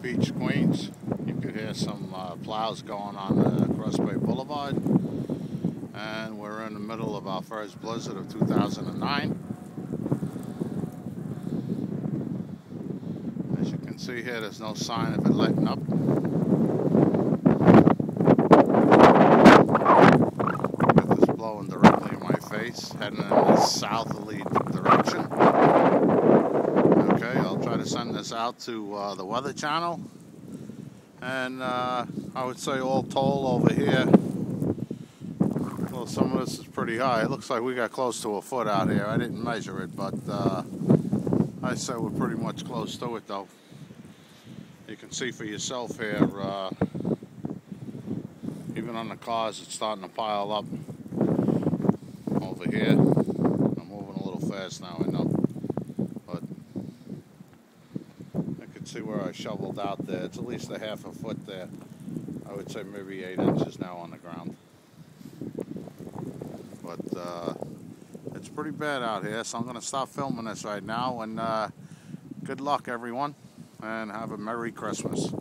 Beach, Queens. You could hear some plows going on Cross Bay Boulevard. And we're in the middle of our first blizzard of 2009. As you can see here, there's no sign of it letting up. Got this blowing directly in my face, heading in this southerly direction. Okay, I'll try to send this out to the Weather Channel. And I would say all told over here, well, some of this is pretty high. It looks like we got close to a foot out here. I didn't measure it, but I'd say we're pretty much close to it, though. You can see for yourself here, even on the cars, it's starting to pile up over here. I'm moving a little fast now, I know. But I can see where I shoveled out there. It's at least a half a foot there. I would say maybe 8 inches now on the ground. But it's pretty bad out here, so I'm going to stop filming this right now. And good luck, everyone, and have a Merry Christmas.